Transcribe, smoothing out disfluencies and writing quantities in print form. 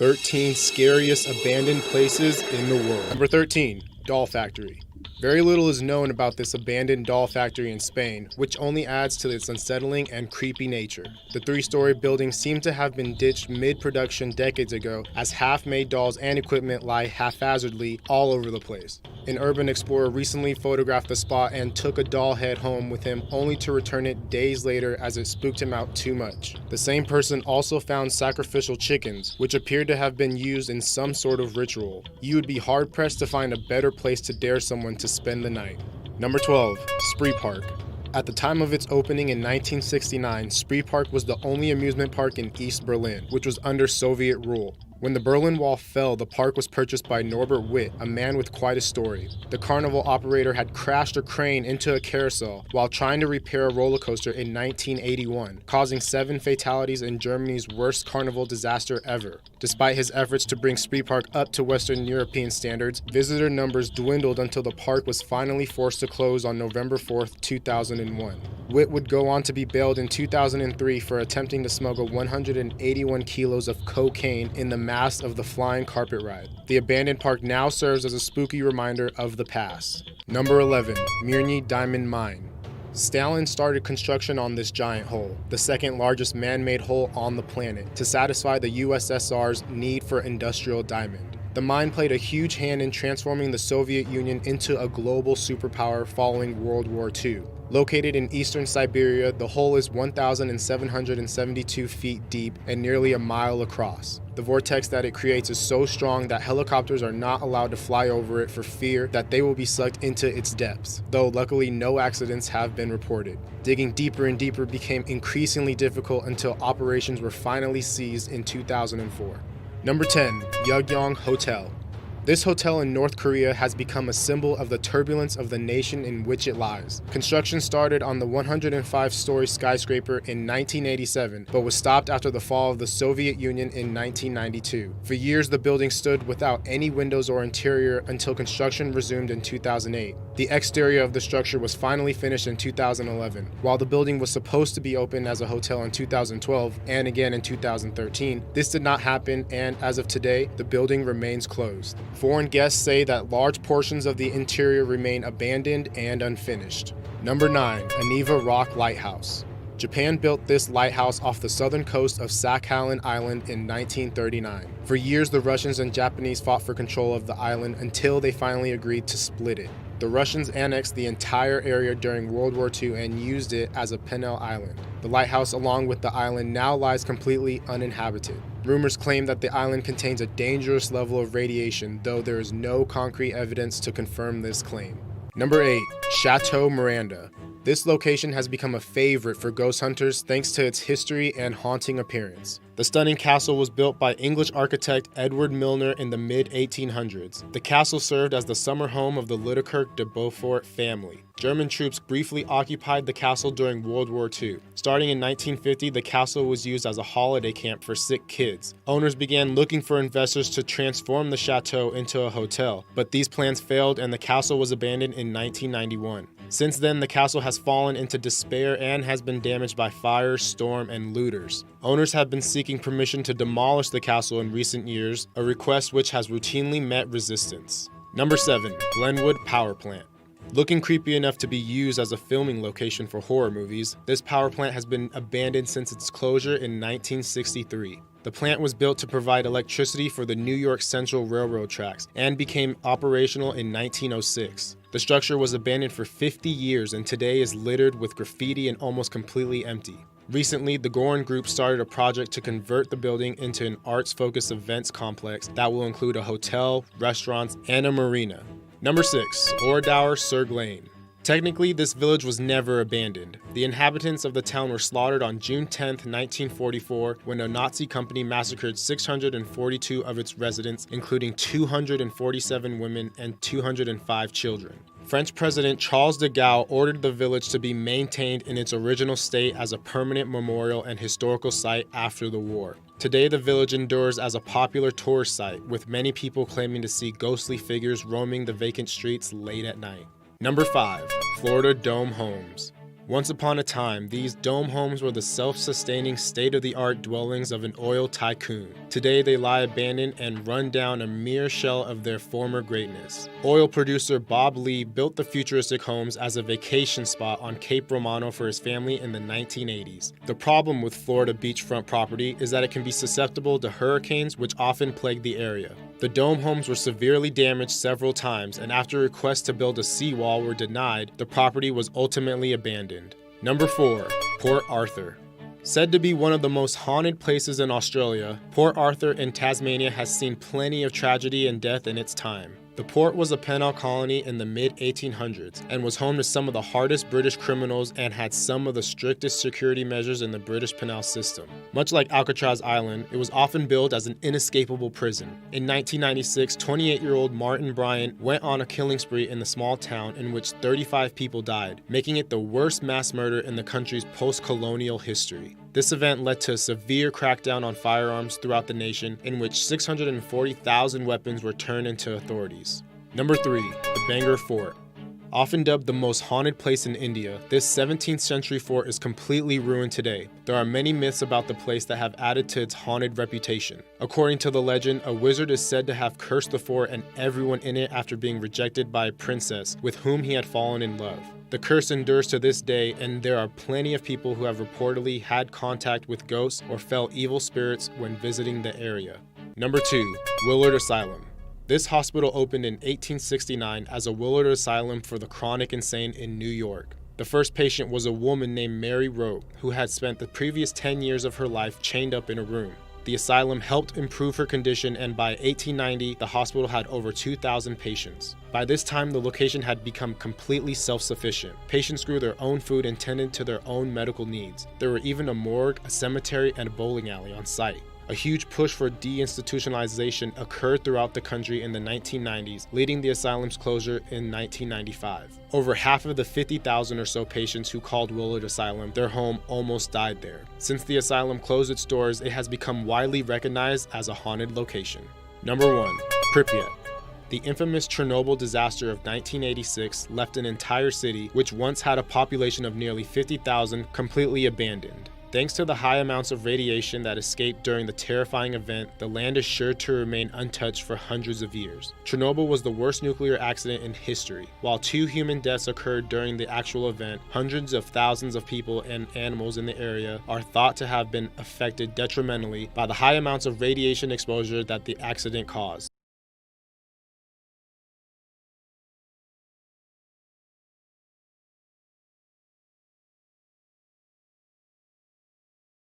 13 scariest abandoned places in the world. Number 13, Doll Factory. Very little is known about this abandoned doll factory in Spain, which only adds to its unsettling and creepy nature. The three-story building seemed to have been ditched mid-production decades ago, as half-made dolls and equipment lie haphazardly all over the place. An urban explorer recently photographed the spot and took a doll head home with him, only to return it days later as it spooked him out too much. The same person also found sacrificial chickens, which appeared to have been used in some sort of ritual. You would be hard-pressed to find a better place to dare someone to spend the night. Number 12, Spree Park. At the time of its opening in 1969, Spree Park was the only amusement park in East Berlin, which was under Soviet rule. When the Berlin Wall fell, the park was purchased by Norbert Witt, a man with quite a story. The carnival operator had crashed a crane into a carousel while trying to repair a roller coaster in 1981, causing 7 fatalities in Germany's worst carnival disaster ever. Despite his efforts to bring Spree Park up to Western European standards, visitor numbers dwindled until the park was finally forced to close on November 4, 2001. Witt would go on to be bailed in 2003 for attempting to smuggle 181 kilos of cocaine in the mast of the flying carpet ride. The abandoned park now serves as a spooky reminder of the past. Number 11, Mirny Diamond Mine. Stalin started construction on this giant hole, the second largest man-made hole on the planet, to satisfy the USSR's need for industrial diamond. The mine played a huge hand in transforming the Soviet Union into a global superpower following World War II. Located in eastern Siberia, the hole is 1,772 feet deep and nearly a mile across. The vortex that it creates is so strong that helicopters are not allowed to fly over it for fear that they will be sucked into its depths, though luckily no accidents have been reported. Digging deeper and deeper became increasingly difficult until operations were finally seized in 2004. Number 10, Yugyong Hotel. This hotel in North Korea has become a symbol of the turbulence of the nation in which it lies. Construction started on the 105-story skyscraper in 1987, but was stopped after the fall of the Soviet Union in 1992. For years, the building stood without any windows or interior until construction resumed in 2008. The exterior of the structure was finally finished in 2011. While the building was supposed to be open as a hotel in 2012 and again in 2013, this did not happen, and as of today, the building remains closed. Foreign guests say that large portions of the interior remain abandoned and unfinished. Number 9, Aniva Rock Lighthouse. Japan built this lighthouse off the southern coast of Sakhalin Island in 1939. For years, the Russians and Japanese fought for control of the island until they finally agreed to split it. The Russians annexed the entire area during World War II and used it as a Penal island. The lighthouse, along with the island, now lies completely uninhabited. Rumors claim that the island contains a dangerous level of radiation, though there is no concrete evidence to confirm this claim. Number 8, Chateau Miranda. This location has become a favorite for ghost hunters thanks to its history and haunting appearance. The stunning castle was built by English architect Edward Milner in the mid-1800s. The castle served as the summer home of the Lidekirk de Beaufort family. German troops briefly occupied the castle during World War II. Starting in 1950, the castle was used as a holiday camp for sick kids. Owners began looking for investors to transform the chateau into a hotel, but these plans failed and the castle was abandoned in 1991. Since then, the castle has fallen into despair and has been damaged by fire, storm, and looters. Owners have been seeking permission to demolish the castle in recent years, a request which has routinely met resistance. Number 7, Glenwood Power Plant. Looking creepy enough to be used as a filming location for horror movies, this power plant has been abandoned since its closure in 1963. The plant was built to provide electricity for the New York Central Railroad tracks and became operational in 1906. The structure was abandoned for 50 years and today is littered with graffiti and almost completely empty. Recently, the Gorin Group started a project to convert the building into an arts-focused events complex that will include a hotel, restaurants, and a marina. Number 6, Oradour-sur-Glane. Technically, this village was never abandoned. The inhabitants of the town were slaughtered on June 10, 1944, when a Nazi company massacred 642 of its residents, including 247 women and 205 children. French President Charles de Gaulle ordered the village to be maintained in its original state as a permanent memorial and historical site after the war. Today, the village endures as a popular tourist site, with many people claiming to see ghostly figures roaming the vacant streets late at night. Number 5, Florida Dome Homes. Once upon a time, these dome homes were the self-sustaining, state-of-the-art dwellings of an oil tycoon. Today, they lie abandoned and run down, a mere shell of their former greatness. Oil producer Bob Lee built the futuristic homes as a vacation spot on Cape Romano for his family in the 1980s. The problem with Florida beachfront property is that it can be susceptible to hurricanes, which often plague the area. The dome homes were severely damaged several times, and after requests to build a seawall were denied, the property was ultimately abandoned. Number 4. Port Arthur. Said to be one of the most haunted places in Australia, Port Arthur in Tasmania has seen plenty of tragedy and death in its time. The port was a penal colony in the mid-1800s and was home to some of the hardest British criminals and had some of the strictest security measures in the British penal system. Much like Alcatraz Island, it was often billed as an inescapable prison. In 1996, 28-year-old Martin Bryant went on a killing spree in the small town in which 35 people died, making it the worst mass murder in the country's post-colonial history. This event led to a severe crackdown on firearms throughout the nation, in which 640,000 weapons were turned into authorities. Number 3. The Bangor Fort. Often dubbed the most haunted place in India, this 17th century fort is completely ruined today. There are many myths about the place that have added to its haunted reputation. According to the legend, a wizard is said to have cursed the fort and everyone in it after being rejected by a princess with whom he had fallen in love. The curse endures to this day, and there are plenty of people who have reportedly had contact with ghosts or felt evil spirits when visiting the area. Number 2. Willard Asylum. This hospital opened in 1869 as a Willard Asylum for the chronic insane in New York. The first patient was a woman named Mary Rote, who had spent the previous 10 years of her life chained up in a room. The asylum helped improve her condition, and by 1890, the hospital had over 2,000 patients. By this time, the location had become completely self-sufficient. Patients grew their own food and tended to their own medical needs. There were even a morgue, a cemetery, and a bowling alley on site. A huge push for deinstitutionalization occurred throughout the country in the 1990s, leading the asylum's closure in 1995. Over half of the 50,000 or so patients who called Willard Asylum their home almost died there. Since the asylum closed its doors, it has become widely recognized as a haunted location. Number 1. Pripyat. The infamous Chernobyl disaster of 1986 left an entire city, which once had a population of nearly 50,000, completely abandoned. Thanks to the high amounts of radiation that escaped during the terrifying event, the land is sure to remain untouched for hundreds of years. Chernobyl was the worst nuclear accident in history. While 2 human deaths occurred during the actual event, hundreds of thousands of people and animals in the area are thought to have been affected detrimentally by the high amounts of radiation exposure that the accident caused.